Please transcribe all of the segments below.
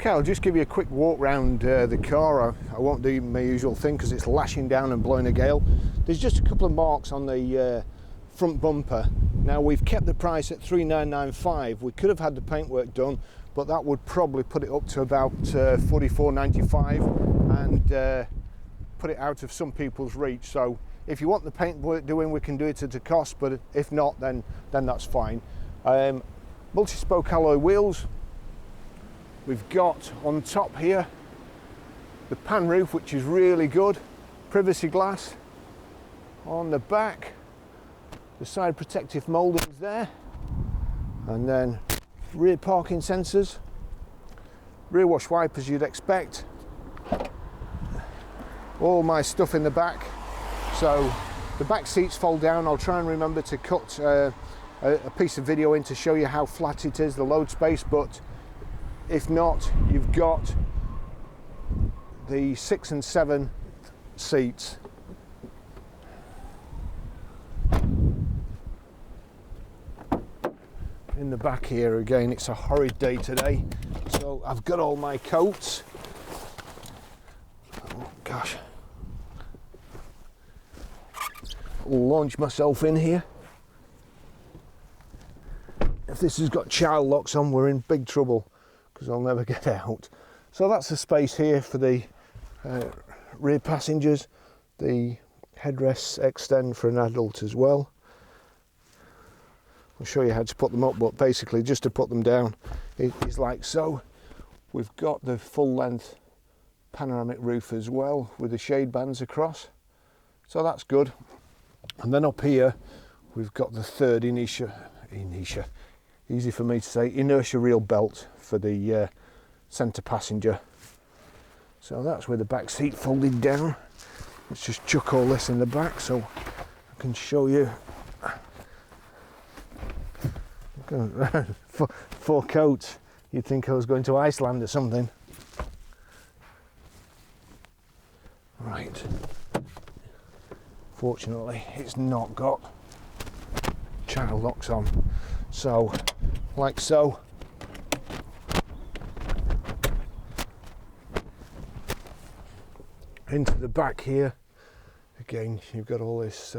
Okay, I'll just give you a quick walk round the car. I won't do my usual thing because it's lashing down and blowing a gale. There's just a couple of marks on the front bumper. Now we've kept the price at $3,995. We could have had the paintwork done, but that would probably put it up to about $44.95 and put it out of some people's reach. So if you want the paintwork doing, we can do it at a cost, but if not, then that's fine. Multi-spoke alloy wheels. We've got on top here the pan roof, which is really good. Privacy glass on the back. The side protective mouldings there. And then rear parking sensors. Rear wash wipers you'd expect. All my stuff in the back. So the back seats fold down. I'll try and remember to cut a piece of video in to show you how flat it is, the load space, but if not, you've got the 6 and 7 seats. In the back here again, it's a horrid day today, so I've got all my coats. Oh gosh. I'll launch myself in here. If this has got child locks on, we're in big trouble, because I'll never get out. So that's the space here for the rear passengers. The headrests extend for an adult as well. I'll show you how to put them up, but basically just to put them down it is like so. We've got the full length panoramic roof as well with the shade bands across, so that's good. And then up here we've got the third inertia, easy for me to say, inertia reel belt for the centre passenger. So that's with the back seat folded down. Let's just chuck all this in the back so I can show you. Four coats. You'd think I was going to Iceland or something. Right. Fortunately, it's not got child locks on. So, like so. Into the back here. Again, you've got all this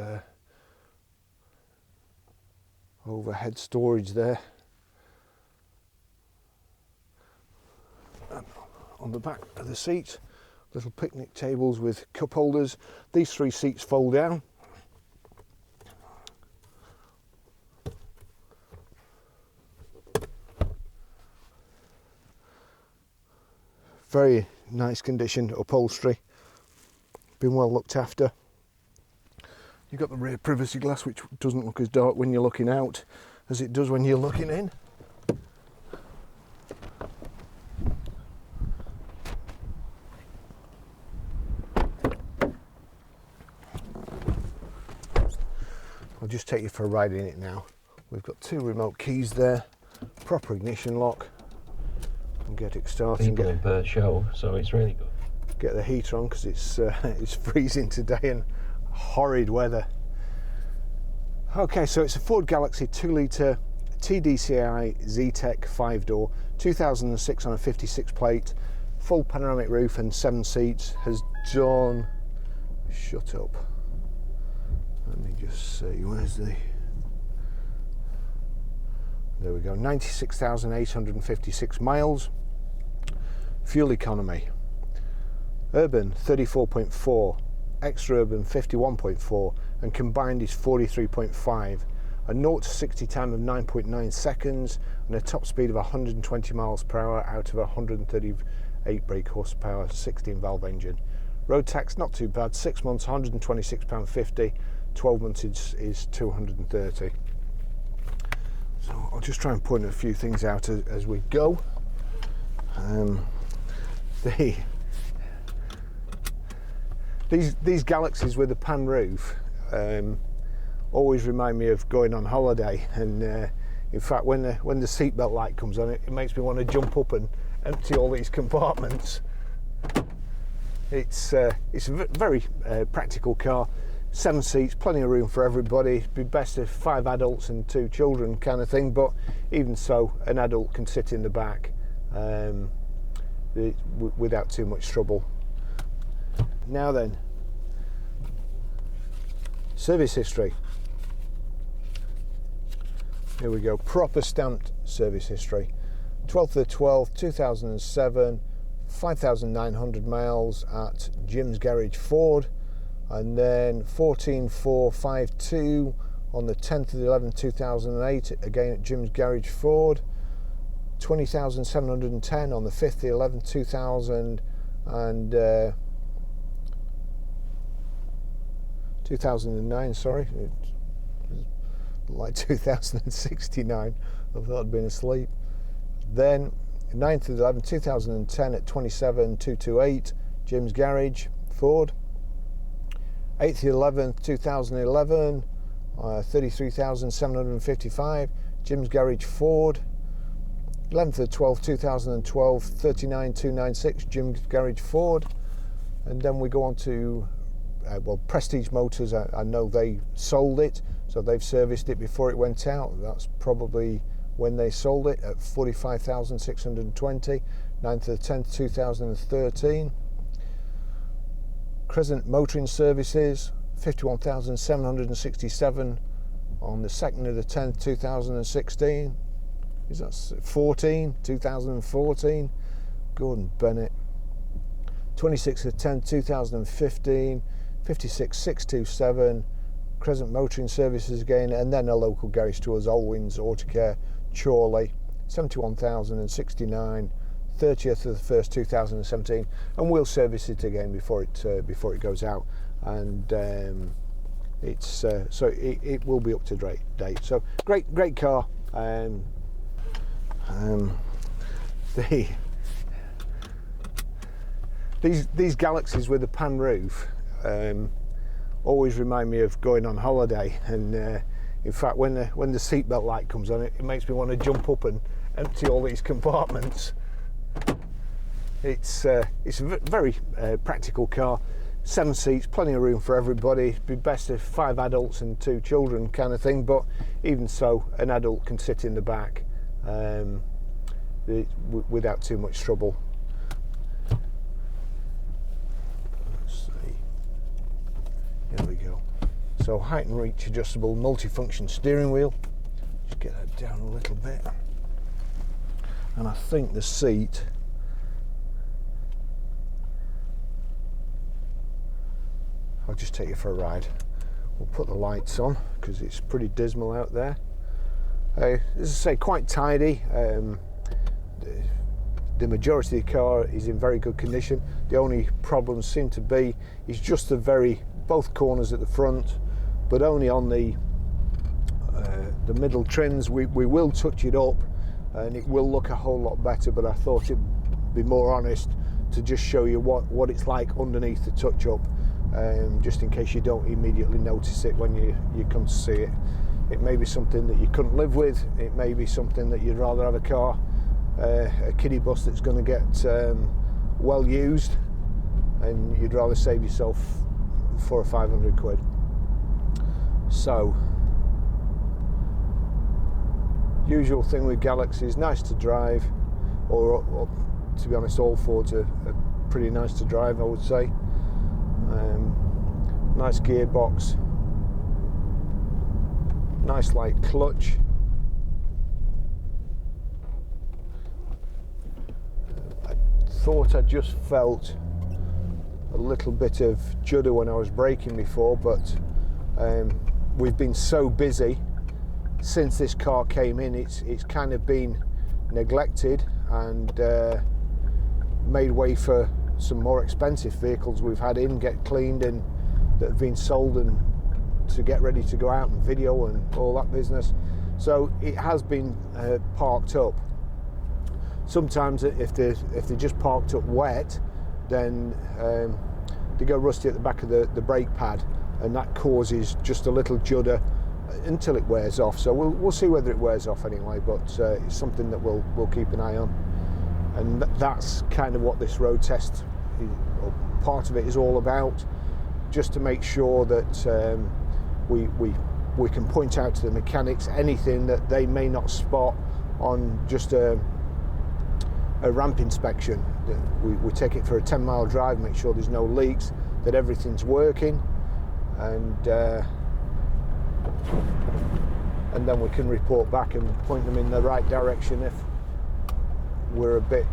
overhead storage there. And on the back of the seat, little picnic tables with cup holders. These 3 seats fold down. Very nice condition upholstery, been well looked after. You've got the rear privacy glass, which doesn't look as dark when you're looking out as it does when you're looking in. I'll just take you for a ride in it now. We've got 2 remote keys there, proper ignition lock, and get it started. People in Perth show, so it's really good. Get the heater on because it's freezing today and horrid weather. Okay, so it's a Ford Galaxy 2-litre TDCi Zetec 5-door, 2006 on a 56 plate, full panoramic roof and 7 seats. Has done, shut up, let me just see, where's the, there we go, 96,856 miles. Fuel economy, urban 34.4, extra urban 51.4, and combined is 43.5. A 0 to 60 time of 9.9 seconds and a top speed of 120 miles per hour out of a 138 brake horsepower 16 valve engine. Road tax not too bad, 6 months £126.50, 12 months is 230. So I'll just try and point a few things out as we go. These Galaxies with the pan roof always remind me of going on holiday, and in fact when the seatbelt light comes on, it makes me want to jump up and empty all these compartments. It's a very practical car, 7 seats, plenty of room for everybody. It'd be best if 5 adults and 2 children kind of thing, but even so, an adult can sit in the back. without too much trouble. Now then, service history. Here we go, proper stamped service history. 12th of the 12th, 2007, 5,900 miles at Jim's Garage Ford, and then 14,452 on the 10th of the 11th, 2008, again at Jim's Garage Ford. 20,710 on the 5th of the 11th, 2009, sorry, like 2069, I thought I'd been asleep. Then 9th of the 11th, 2010 at 27,228, Jim's Garage Ford. 8th of the 11th, 2011, 33,755, Jim's Garage Ford. 11th of the 12th, 2012, 39,296, Jim's Garage Ford. And then we go on to Prestige Motors. I know they sold it, so they've serviced it before it went out. That's probably when they sold it, at 45,620, 9th of the 10th, 2013. Crescent Motoring Services, 51,767 on the 2nd of the 10th, 2016. Is that 2014? Gordon Bennett. 26th of 10th, 2015, 56,627, Crescent Motoring Services again, and then a local garage to us, Allwins Autocare, Chorley, 71,069, 30th of the 1st, 2017, and we'll service it again before it goes out, and it's so it will be up to date. So great car. These Galaxies with the pan roof always remind me of going on holiday, and in fact when the seatbelt light comes on, it makes me want to jump up and empty all these compartments. It's a very practical car, 7 seats, plenty of room for everybody. It'd be best if 5 adults and 2 children kind of thing, but even so, an adult can sit in the back without too much trouble. Let's see. Here we go. So height and reach adjustable multifunction steering wheel. Just get that down a little bit. And I think the seat, I'll just take you for a ride. We'll put the lights on because it's pretty dismal out there. As I say, quite tidy. The majority of the car is in very good condition. The only problems seem to be is just both corners at the front, but only on the middle trims. We will touch it up and it will look a whole lot better, but I thought it'd be more honest to just show you what it's like underneath the touch up, just in case you don't immediately notice it when you come to see it. It may be something that you couldn't live with. It may be something that you'd rather have a car, a kiddie bus that's going to get well used, and you'd rather save yourself 400 or 500 quid. So, usual thing with Galaxies, nice to drive, or to be honest, all Fords are pretty nice to drive, I would say. Nice gearbox, nice light clutch. I thought I just felt a little bit of judder when I was braking before, but we've been so busy since this car came in. It's kind of been neglected and made way for some more expensive vehicles we've had get cleaned and that have been sold and to get ready to go out and video and all that business. So it has been parked up. Sometimes if they're just parked up wet, then they go rusty at the back of the brake pad, and that causes just a little judder until it wears off. So we'll see whether it wears off anyway, but it's something that we'll keep an eye on. And that's kind of what this road test, or part of it, is all about, just to make sure that we can point out to the mechanics anything that they may not spot on just a ramp inspection. we take it for a 10-mile drive, make sure there's no leaks, that everything's working, and then we can report back and point them in the right direction if we're a bit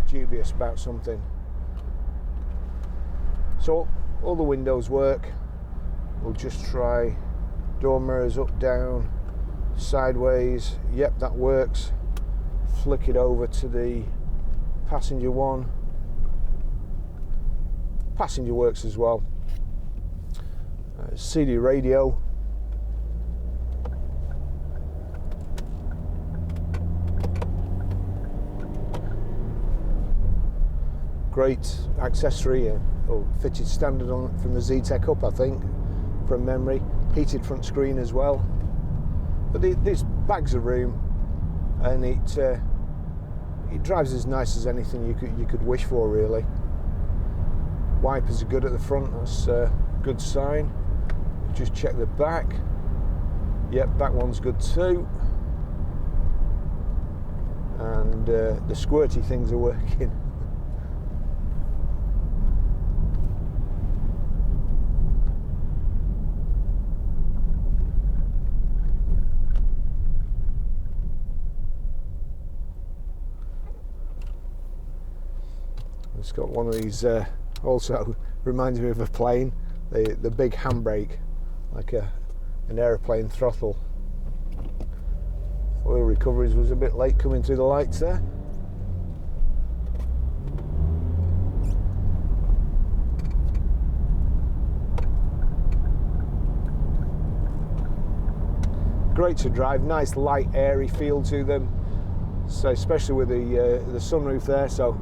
dubious about something. So all the windows work. We'll just try door mirrors up, down, sideways. Yep, that works. Flick it over to the passenger one. Passenger works as well. CD radio. Great accessory, fitted standard on from the Zetec up, I think, from memory. Heated front screen as well. But there's bags of room, and it drives as nice as anything you could wish for, really. Wipers are good at the front. That's a good sign. Just check the back. Yep, back one's good too. And the squirty things are working. It's got one of these, also reminds me of a plane, the big handbrake, like an aeroplane throttle. Oil recoveries was a bit late coming through the lights there. Great to drive, nice light airy feel to them, so especially with the sunroof there, so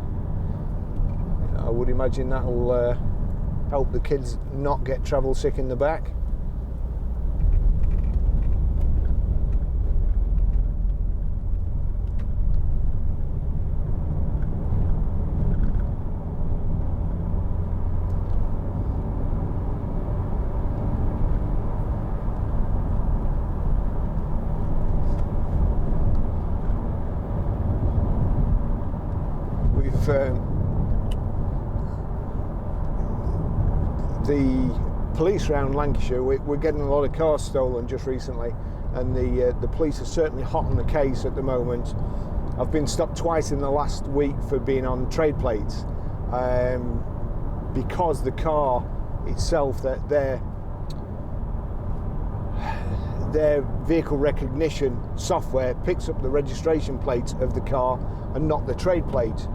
I would imagine that'll help the kids not get travel sick in the back. The police around Lancashire, we're getting a lot of cars stolen just recently, and the police are certainly hot on the case at the moment. I've been stopped twice in the last week for being on trade plates, because the car itself, their vehicle recognition software picks up the registration plate of the car and not the trade plate,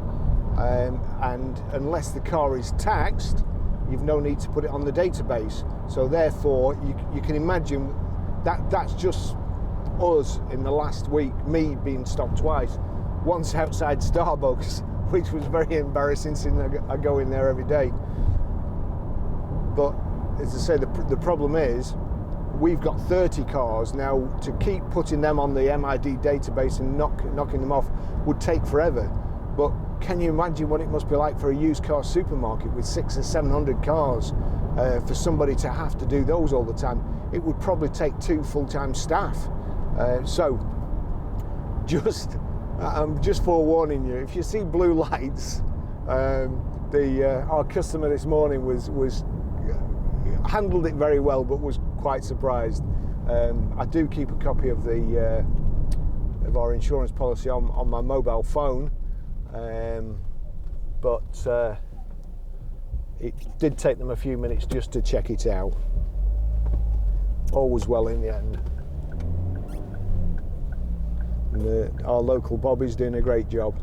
and unless the car is taxed, you've no need to put it on the database. So therefore, you can imagine that's just us in the last week, me being stopped twice. Once outside Starbucks, which was very embarrassing since I go in there every day. But as I say, the problem is, we've got 30 cars now. To keep putting them on the MID database and knocking them off would take forever. But can you imagine what it must be like for a used car supermarket with 600 or 700 cars, for somebody to have to do those all the time? It would probably take 2 full-time staff. So I'm just forewarning you, if you see blue lights, our customer this morning was handled it very well, but was quite surprised. I do keep a copy of our insurance policy on my mobile phone. But it did take them a few minutes just to check it out. All was well in the end. And our local Bobby's doing a great job.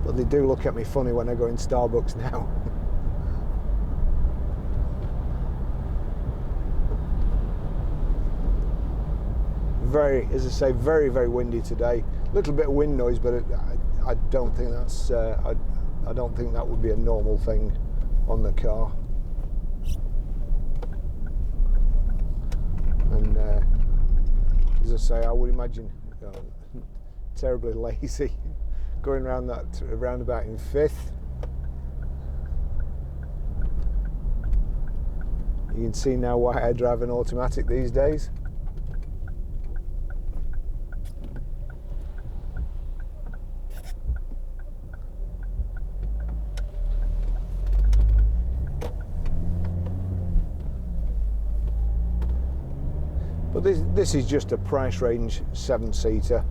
But they do look at me funny when I go in Starbucks now. Very, as I say, very, very windy today. A little bit of wind noise, but I don't think that's I don't think that would be a normal thing on the car. And as I say, I would imagine terribly lazy going around that roundabout in 5th. You can see now why I drive an automatic these days. But this is just a price range 7-seater.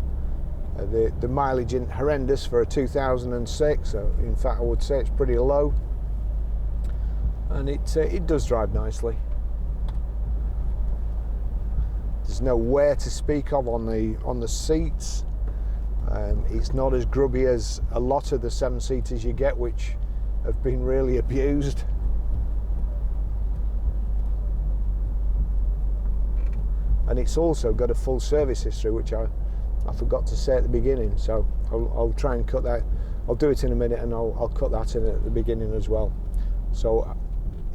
The mileage isn't horrendous for a 2006. So in fact, I would say it's pretty low, and it does drive nicely. There's no wear to speak of on the seats. It's not as grubby as a lot of the 7-seaters you get, which have been really abused. And it's also got a full service history, which I forgot to say at the beginning, so I'll try and cut that. I'll do it in a minute, and I'll cut that in at the beginning as well. So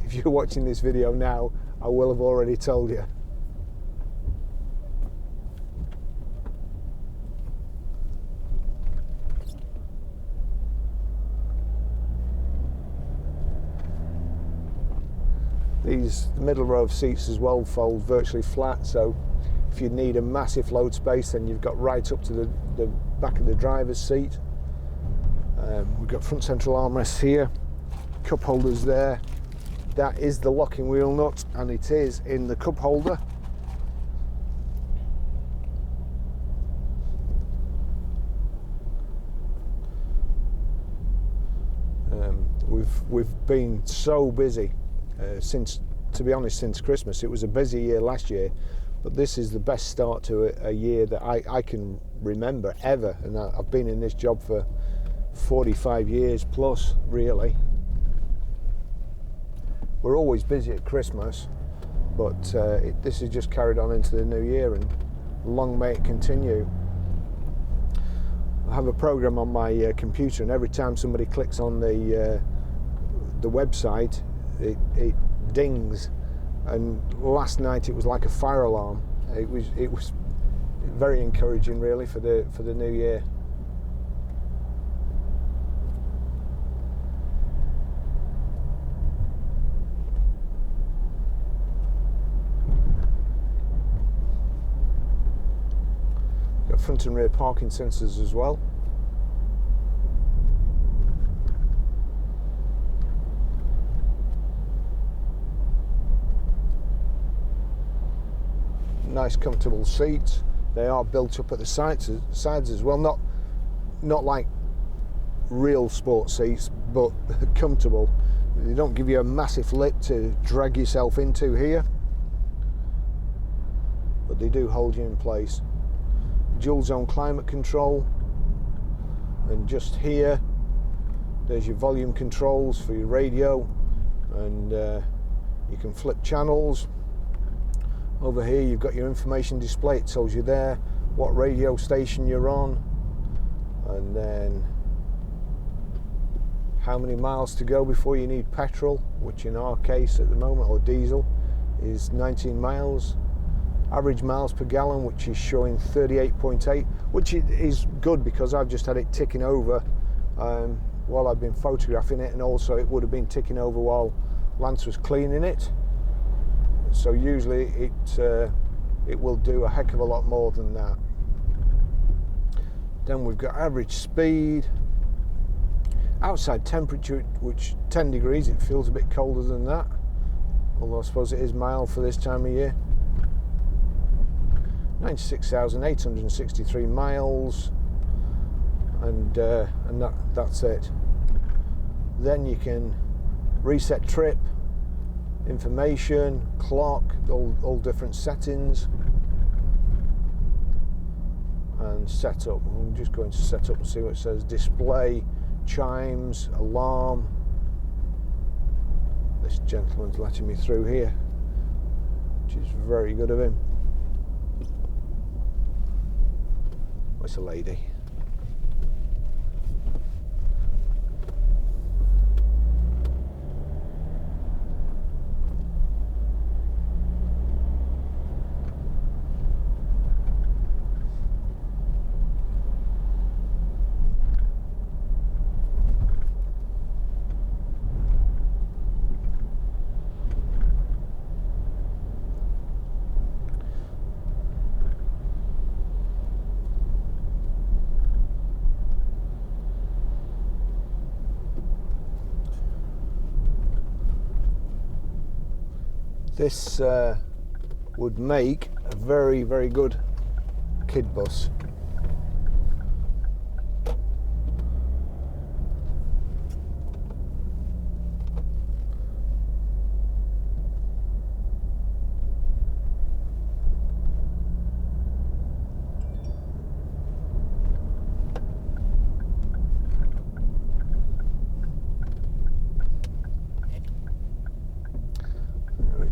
if you're watching this video now, I will have already told you. These middle row of seats as well fold virtually flat, so if you need a massive load space, then you've got right up to the back of the driver's seat. We've got front central armrests here, cup holders there. That is the locking wheel nut, and it is in the cup holder. We've been so busy since, to be honest, since Christmas. It was a busy year last year, but this is the best start to a year that I can remember ever, and I've been in this job for 45 years plus, really. We're always busy at Christmas, but this is just carried on into the new year, and long may it continue. I have a program on my computer, and every time somebody clicks on the website, it dings, and last night it was like a fire alarm. It was very encouraging, really, for the new year. Got front and rear parking sensors as well. Nice comfortable seats. They are built up at the sides as well, not like real sport seats, but comfortable. They don't give you a massive lip to drag yourself into here, but they do hold you in place. Dual zone climate control, and just here there's your volume controls for your radio, and you can flip channels. Over here you've got your information display. It tells you there what radio station you're on, and then how many miles to go before you need petrol, which in our case at the moment, or diesel, is 19 miles. Average miles per gallon, which is showing 38.8, which is good because I've just had it ticking over while I've been photographing it, and also it would have been ticking over while Lance was cleaning it. So usually it will do a heck of a lot more than that. Then we've got average speed, outside temperature, which 10 degrees, it feels a bit colder than that, although I suppose it is mild for this time of year. 96,863 miles, and that's it. Then you can reset trip, information, clock, all different settings, and setup. I'm just going to set up and see what it says. Display, chimes, alarm. This gentleman's letting me through here, which is very good of him. It's a lady. This would make a very, very good kid bus.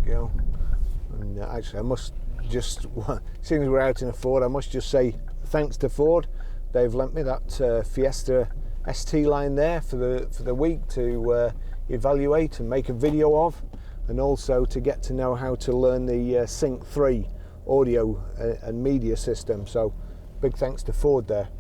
Go. And actually I must just, seeing as we're out in a Ford, I must just say thanks to Ford. They've lent me that Fiesta ST line there for the week to evaluate and make a video of, and also to get to know how to learn the Sync 3 audio and media system. So big thanks to Ford there.